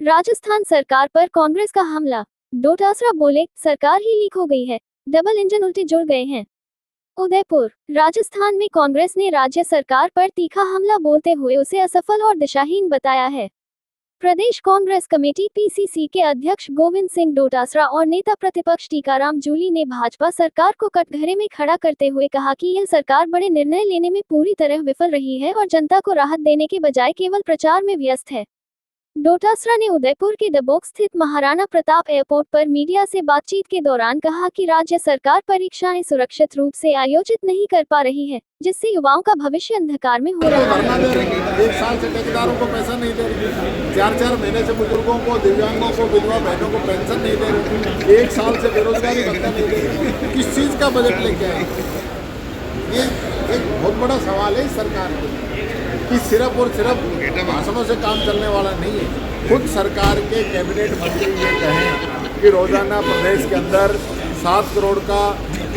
राजस्थान सरकार पर कांग्रेस का हमला। डोटासरा बोले, सरकार ही लीक हो गई है, डबल इंजन उल्टे जुड़ गए हैं। उदयपुर, राजस्थान में कांग्रेस ने राज्य सरकार पर तीखा हमला बोलते हुए उसे असफल और दिशाहीन बताया है। प्रदेश कांग्रेस कमेटी पीसीसी के अध्यक्ष गोविंद सिंह डोटासरा और नेता प्रतिपक्ष टीकाराम जूली ने भाजपा सरकार को कटघरे में खड़ा करते हुए कहा कि यह सरकार बड़े निर्णय लेने में पूरी तरह विफल रही है और जनता को राहत देने के बजाय केवल प्रचार में व्यस्त है। डोटासरा ने उदयपुर के डबोक स्थित महाराणा प्रताप एयरपोर्ट पर मीडिया से बातचीत के दौरान कहा कि राज्य सरकार परीक्षाएं सुरक्षित रूप से आयोजित नहीं कर पा रही है, जिससे युवाओं का भविष्य अंधकार में हो रहा है। 1 साल से ठेकेदारों को पैसा नहीं दे रही, 4-4 महीने से बुजुर्गों को, दिव्यांगों को, विधवा बहनों को पेंशन नहीं दे रही, 1 साल से बेरोजगारी भत्ता नहीं दे रही। किस चीज़ का बजट लेके आए? ये एक बहुत बड़ा सवाल है सरकार को कि सिर्फ और सिर्फ भाषणों से काम चलने वाला नहीं है। खुद सरकार के कैबिनेट मंत्री ये कहें कि रोजाना प्रदेश के अंदर 7 करोड़ का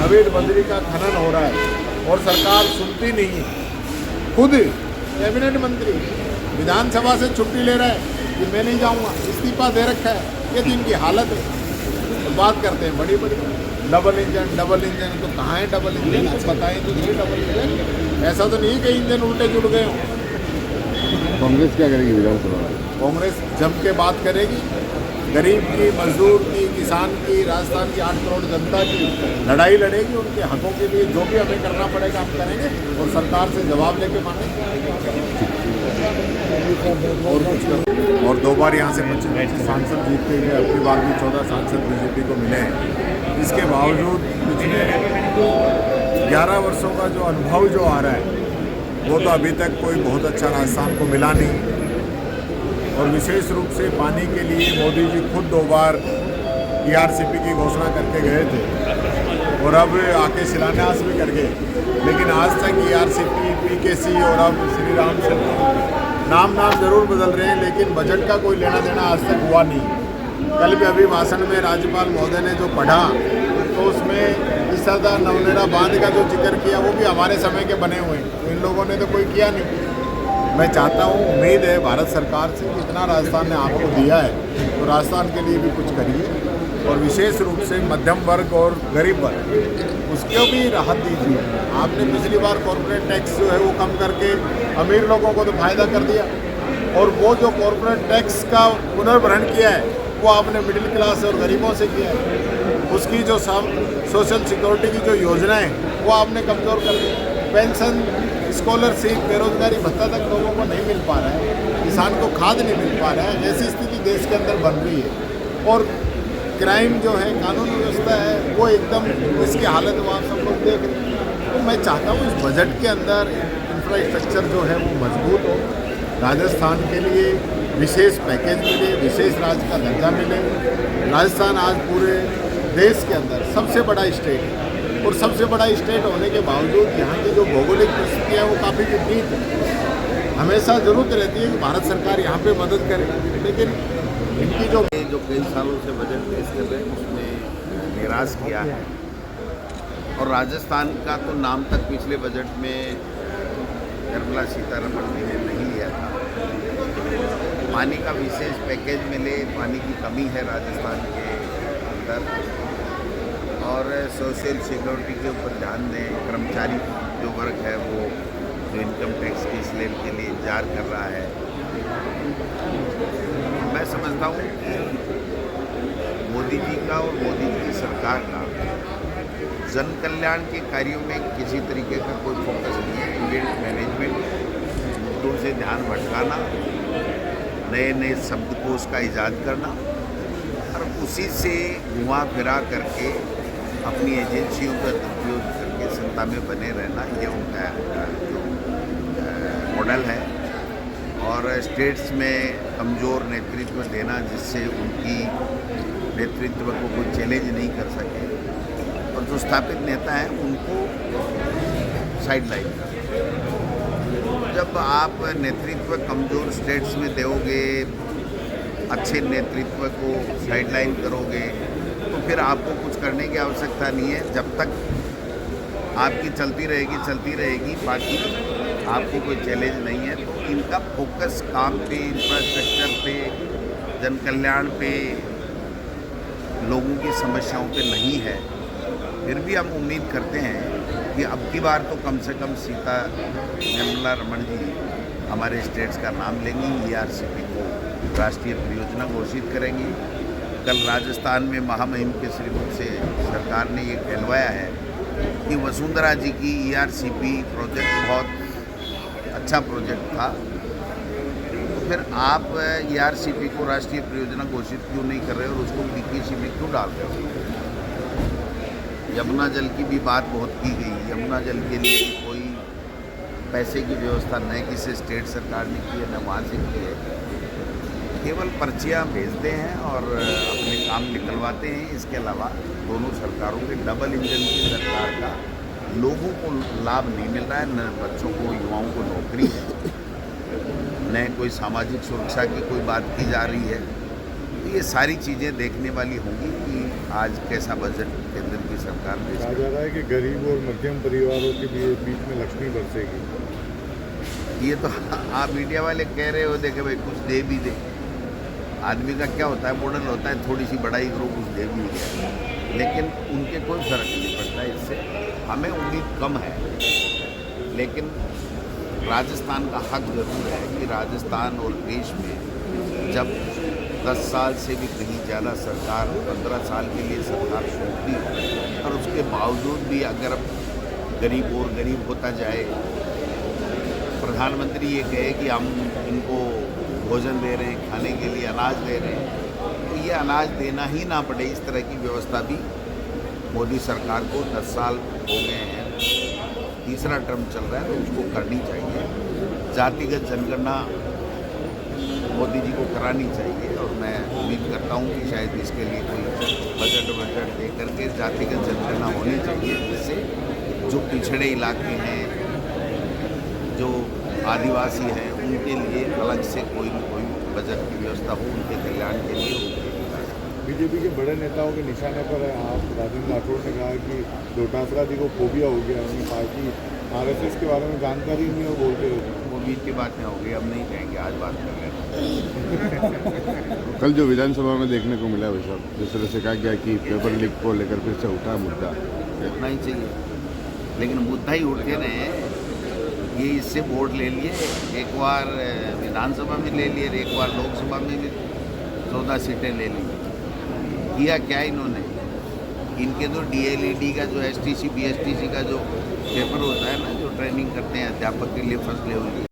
अवैध बजरी का खनन हो रहा है और सरकार सुनती नहीं है। खुद कैबिनेट मंत्री विधानसभा से छुट्टी ले रहा है कि मैं नहीं जाऊंगा, इस्तीफा दे रखा है। ये तो इनकी हालत है। तो बात करते हैं बड़ी बड़ी डबल इंजन तो कहाँ है डबल इंजन? आप बताएं तो ये डबल इंजन, ऐसा तो नहीं कि इंजन उल्टे जुड़ गए हों। कांग्रेस क्या करेगी विधानसभा में? कांग्रेस जम के बात करेगी, गरीब की, मजदूर की, किसान की, राजस्थान की 8 करोड़ जनता की लड़ाई लड़ेगी। उनके हकों के लिए जो भी हमें करना पड़ेगा हम करेंगे और सरकार से जवाब लेके मानेंगे और कुछ करेंगे। और 2 बार यहाँ से 25 सांसद जीतते हुए अपनी बार भी 14 सांसद बीजेपी को मिले हैं। इसके बावजूद पिछले 11 वर्षों का जो अनुभव जो आ रहा है वो तो अभी तक कोई बहुत अच्छा राजस्थान को मिला नहीं। और विशेष रूप से पानी के लिए मोदी जी खुद 2 बार ईआरसीपी की घोषणा करके गए थे और अब आके शिलान्यास भी कर गए, लेकिन आज तक ईआरसीपी, पीकेसी और अब श्री राम सेतु नाम जरूर बदल रहे हैं, लेकिन बजट का कोई लेना देना आज तक हुआ नहीं। कल भी अभी भाषण में राज्यपाल महोदय ने जो पढ़ा तो उसमें इसदा नवनेरा बांध का जो जिक्र किया वो भी हमारे समय के बने हुए हैं। इन लोगों ने तो कोई किया नहीं। मैं चाहता हूँ, उम्मीद है भारत सरकार से, जितना राजस्थान ने आपको दिया है तो राजस्थान के लिए भी कुछ करिए और विशेष रूप से मध्यम वर्ग और गरीब वर्ग उसको भी राहत दीजिए। आपने पिछली बार कॉर्पोरेट टैक्स जो है वो कम करके अमीर लोगों को तो फायदा कर दिया और वो जो कॉर्पोरेट टैक्स का पुनर्भरण किया है वो आपने मिडिल क्लास और गरीबों से किया है। उसकी जो सोशल सिक्योरिटी की जो योजनाएं वो आपने कमज़ोर कर दी। पेंशन, स्कॉलरशिप, बेरोजगारी भत्ता तक लोगों को नहीं मिल पा रहा है, किसान को खाद नहीं मिल पा रहा है। ऐसी स्थिति देश के अंदर बन रही है और क्राइम जो है, कानून व्यवस्था है वो एकदम इसकी हालत वो आप सब लोग देख रहे हैं। तो मैं चाहता हूँ इस बजट के अंदर इंफ्रास्ट्रक्चर जो है वो मजबूत हो, राजस्थान के लिए विशेष पैकेज मिले, विशेष राज्य का दर्जा मिले। राजस्थान आज पूरे देश के अंदर सबसे बड़ा स्टेट है और सबसे बड़ा स्टेट होने के बावजूद यहाँ की जो भौगोलिक परिस्थिति है वो काफ़ी विपरीत है। हमेशा ज़रूरत रहती है कि भारत सरकार यहाँ पे मदद करे, लेकिन इनकी जो कई सालों से बजट पेश कर रहे हैं उसमें निराश किया है। और राजस्थान का तो नाम तक पिछले बजट में निर्मला सीतारमण जी ने नहीं लिया था। पानी का विशेष पैकेज मिले, पानी की कमी है राजस्थान के अंदर, और सोशल सिक्योरिटी के ऊपर ध्यान दें। कर्मचारी जो वर्ग है वो जो इनकम टैक्स की स्लैब के लिए इंतजार कर रहा है। मैं समझता हूँ कि मोदी जी का और मोदी जी की सरकार का जन कल्याण के कार्यों में किसी तरीके का कोई फोकस नहीं है। इवेंट मैनेजमेंट, मुद्दों से ध्यान भटकाना, नए शब्दकोश का ईजाद करना और उसी से घुमा फिरा करके अपनी एजेंसियों का उपयोग करके सत्ता में बने रहना, ये उनका जो मॉडल है। और स्टेट्स में कमज़ोर नेतृत्व देना जिससे उनकी नेतृत्व को कोई चैलेंज नहीं कर सके और जो स्थापित नेता हैं उनको साइडलाइन कर। जब आप नेतृत्व कमज़ोर स्टेट्स में दोगे, अच्छे नेतृत्व को साइडलाइन करोगे तो फिर आपको कुछ करने की आवश्यकता नहीं है। जब तक आपकी चलती रहेगी, बाकी आपको कोई चैलेंज नहीं है। तो इनका फोकस काम पे, इंफ्रास्ट्रक्चर पे जन कल्याण पे, लोगों की समस्याओं पे नहीं है, फिर भी हम उम्मीद करते हैं कि अब की बार तो कम से कम सीता निर्मला रमण जी हमारे स्टेट्स का नाम लेंगी, ERCP को राष्ट्रीय परियोजना घोषित करेंगी। कल राजस्थान में महामहिम के श्रीमुख से सरकार ने ये कहलवाया है कि वसुंधरा जी की ERCP प्रोजेक्ट बहुत अच्छा प्रोजेक्ट था, तो फिर आप ERCP को राष्ट्रीय परियोजना घोषित क्यों नहीं कर रहे और उसको PKC में क्यों डाल रहे हो? यमुना जल की भी बात बहुत की गई। यमुना जल के लिए भी कोई पैसे की व्यवस्था न किसी स्टेट सरकार ने की है, न वहाँ से की है। केवल पर्चियाँ भेजते हैं और अपने काम निकलवाते हैं। इसके अलावा दोनों सरकारों के डबल इंजन की सरकार का लोगों को लाभ नहीं मिल रहा है, न बच्चों को, युवाओं को नौकरी है, न कोई सामाजिक सुरक्षा की कोई बात की जा रही है। तो ये सारी चीज़ें देखने वाली होंगी कि आज कैसा बजट केंद्र की सरकार ने। कहा जा रहा है कि गरीब और मध्यम परिवारों के बीच में लक्ष्मी बरसेगी। ये तो आप मीडिया वाले कह रहे हो, देखे भाई कुछ दे भी दे। आदमी का क्या होता है, मॉडल होता है, थोड़ी सी बड़ाई करो, कुछ दे भी दे, लेकिन उनके कोई फर्क नहीं पड़ता इससे। हमें उम्मीद कम है, लेकिन राजस्थान का हक जरूर है कि राजस्थान और देश में जब 10 साल से भी कहीं ज़्यादा सरकार, 15 साल के लिए सरकार सौंपती है और उसके बावजूद भी अगर गरीब और गरीब होता जाए, प्रधानमंत्री ये कहे कि हम इनको भोजन दे रहे हैं, खाने के लिए अनाज दे रहे हैं, तो ये अनाज देना ही ना पड़े, इस तरह की व्यवस्था भी मोदी सरकार को 10 साल हो गए हैं, तीसरा टर्म चल रहा है, तो उसको करनी चाहिए। जातिगत जनगणना मोदी जी को करानी चाहिए और मैं उम्मीद करता हूँ कि शायद इसके लिए कोई बजट दे करके जातिगत जनगणना होनी चाहिए, जिससे जो पिछड़े इलाके हैं, जो आदिवासी हैं, उनके लिए अलग से कोई न कोई बजट की व्यवस्था हो, उनके कल्याण के लिए। बीजेपी के बड़े नेताओं के निशाने पर है। आप राजेंद्र राठौड़ ने कहा कि डोटासरा जी को फोबिया हो गया, उनकी पार्टी RSS के बारे में जानकारी नहीं हो बोलते रहते। वो बीच की बातें हो गई, अब नहीं कहेंगे, आज बात कर रहे हैं। कल जो विधानसभा में देखने को मिला वैसा जिस तरह से कहा गया कि पेपर लीक को लेकर फिर से उठा मुद्दा, उठना ही चाहिए, लेकिन मुद्दा ही उठते रहे। ये इससे वोट ले लिए, एक बार विधानसभा में ले लिए, एक बार लोकसभा में भी 14 सीटें ले ली। किया क्या इन्होंने? इनके तो DLED का जो STC BSTC का जो पेपर होता है ना, जो ट्रेनिंग करते हैं अध्यापक के लिए फर्स्ट लेवल की,